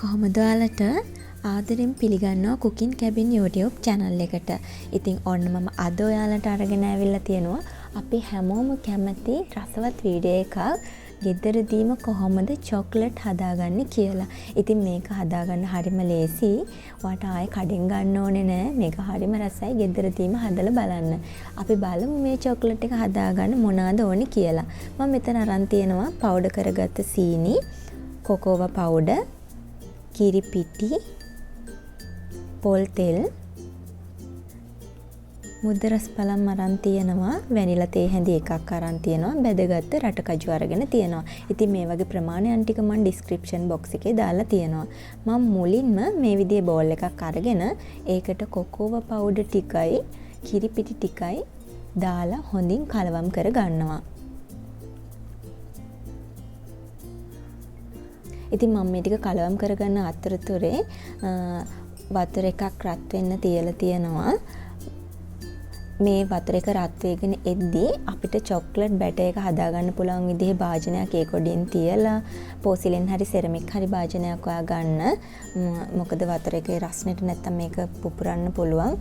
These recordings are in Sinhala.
කොහොමද ඔයාලට ආදරෙන් පිළිගන්නවා කුකින් කැබින් YouTube channel එකට. ඉතින් ඔන්න මම අද ඔයාලට අරගෙන ඇවිල්ලා තියෙනවා අපි හැමෝම කැමති රසවත් වීඩියෝ එකක් ගෙදරදීම කොහොමද චොක්ලට් හදාගන්නේ කියලා. ඉතින් මේක හදාගන්න හරිම ලේසි. ඔයාට ආයේ කඩෙන් ගන්න ඕනේ නෑ. මේක හරිම රසයි. ගෙදරදීම හදලා බලන්න. අපි බලමු මේ චොක්ලට් එක හදාගන්න මොනවාද ඕනේ කියලා. මම මෙතන අරන් තියෙනවා පවුඩර් කරගත්ත සීනි, කොකෝවා පවුඩර්, කිරි පිටි, පොල් තෙල්, මුද්ද රස පළම් අරන් තියෙනවා, වැනිලා තේ හැඳි එකක් අරන් තියෙනවා, බෙදගත්ත රට කජු අරගෙන තියෙනවා. ඉතින් මේ වගේ ප්‍රමාණයන් ටික මම ඩිස්ක්‍රිප්ෂන් බොක්ස් එකේ දාලා තියෙනවා. මම මුලින්ම මේ විදිහේ බෝල් එකක් අරගෙන ඒකට කොකෝවා පවුඩර් ටිකයි කිරි පිටි ටිකයි දාලා හොඳින් කලවම් කර ගන්නවා. ඉතින් මම මේ ටික කලවම් කරගන්න අතරතුරේ වතුර එකක් රත් වෙන්න තියලා තියෙනවා. මේ වතුර එක රත් වෙගෙන එද්දී අපිට චොක්ලට් බැටර් එක හදාගන්න පුළුවන් විදිහේ භාජනයක් ඒ කොටින් තියලා පෝසිලෙන් හරි සෙරමික් හරි භාජනයක් ඔයා ගන්න. මොකද වතුර එකේ රස්නෙට නැත්තම් මේක පුපුරන්න පුළුවන්.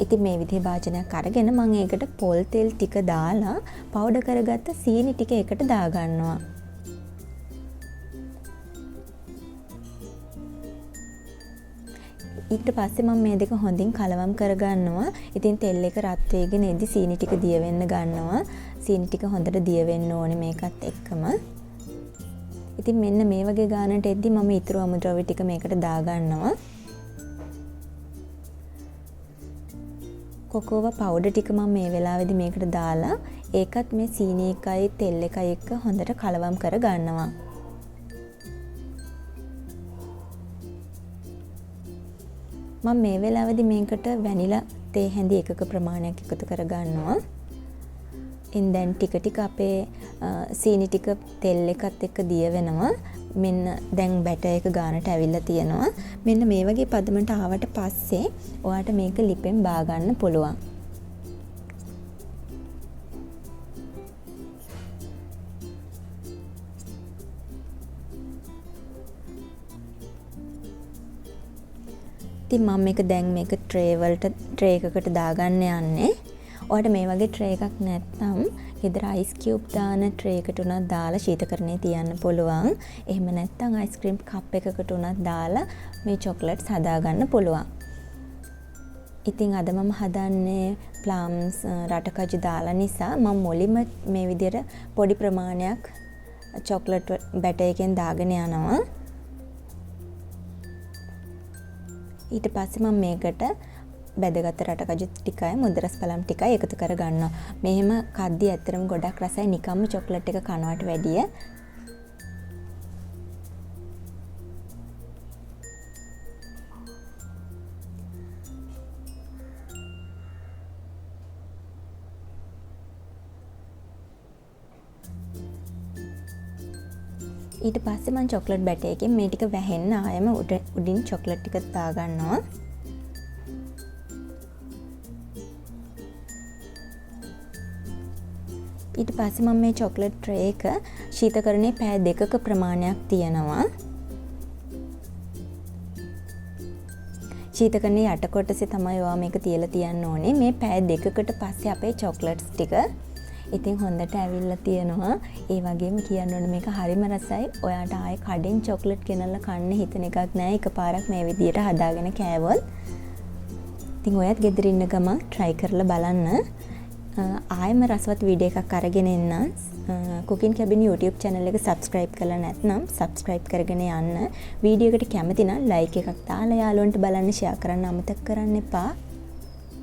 ඉතින් මේ විදිහේ භාජනයක් අරගෙන මම ඒකට පොල් තෙල් ටික දාලා පවුඩර් කරගත්ත සීනි ටික ඒකට දාගන්නවා. ඊට පස්සේ මම මේ දෙක හොඳින් කලවම් කරගන්නවා. ඉතින් තෙල් එක රත් වෙගෙන එද්දි සීනි ටික දිය වෙන්න ගන්නවා. සීනි ටික හොඳට දිය වෙන්න ඕනේ මේකත් එක්කම. ඉතින් මෙන්න මේ වගේ ගානට එද්දි මම ඊතුරු අමුද්‍රව්‍ය ටික මේකට දා ගන්නවා. කොකෝවා පවුඩර් ටික මම මේ වෙලාවේදී මේකට දාලා ඒකත් මේ සීනි එකයි තෙල් එකයි එක්ක හොඳට කලවම් කර ගන්නවා. මම මේ වෙලාවේදී මේකට වැනිලා තේ හැඳි එකක ප්‍රමාණයක් එකතු කර ගන්නවා. ඉන් දැන් ටික ටික අපේ සීනි ටික තෙල් එකත් එක්ක දිය වෙනවා. මෙන්න දැන් බැටර් එක ගානට ඇවිල්ලා තියෙනවා. මෙන්න මේ වගේ පදමට ආවට පස්සේ ඔයාට මේක ලිපෙන් බා ගන්න පුළුවන්. ඉතින් මම මේක දැන් මේක ට්‍රේ එකකට දාගන්න යන්නේ. ඔයාලට මේ වගේ ට්‍රේ එකක් නැත්නම් ගෙදර අයිස් කියුබ් දාන ට්‍රේ එකට උනත් දාලා ශීතකරණයේ තියන්න පුළුවන්. එහෙම නැත්නම් අයිස්ක්‍රීම් කප් එකකට උනත් දාලා මේ චොක්ලට්ස් හදාගන්න පුළුවන්. ඉතින් අද මම හදන්නේ ප්ලම්ස් රට කජු දාලා නිසා මම මුලින්ම මේ විදිහට පොඩි ප්‍රමාණයක් චොක්ලට් බැටර් එකෙන් දාගෙන යනවා. ඊට පස්සේ මම මේකට බෙදගත්ත රට කජු ටිකයි මුද්ද රස පළම් ටිකයි එකතු කර ගන්නවා. මෙහෙම කද්දි ඇත්තටම ගොඩක් රසයි නිකම්ම චොක්ලට් එක කනවට වැඩිය. ඊට පස්සේ මම චොක්ලට් බැටර් එකෙන් මේ ටික වැහෙන්න ආයෙම උඩින් චොක්ලට් ටික දා ගන්නවා. ඊට පස්සේ මම මේ චොක්ලට් ට්‍රේ එක ශීතකරණයේ පැය 2ක ප්‍රමාණයක් තියනවා. ශීතකරණයේ යට කොටසේ තමයි ඔයා මේක තියලා තියන්න ඕනේ. මේ පැය 2කට පස්සේ අපේ චොක්ලට්ස් ටික ඉතින් හොඳට ඇවිල්ලා තියෙනවා. ඒ වගේම කියන්න ඕනේ මේක හරිම රසයි. ඔයාට ආයේ කඩෙන් චොක්ලට් ගෙනල්ලා කන්න හිතන එකක් නෑ. එකපාරක් මේ විදියට හදාගෙන කෑවොත්. ඉතින් ඔයත් ගෙදර ඉන්න ගමන් try කරලා බලන්න. ආයෙම රසවත් වීඩියෝ එකක් අරගෙන එන්නම්. කුකින් කැබින් YouTube channel එක subscribe කරලා නැත්නම් subscribe කරගෙන යන්න. වීඩියෝ එකට කැමති නම් like එකක් දාලා යාළුවන්ට බලන්න share කරන්න අමතක කරන්න එපා.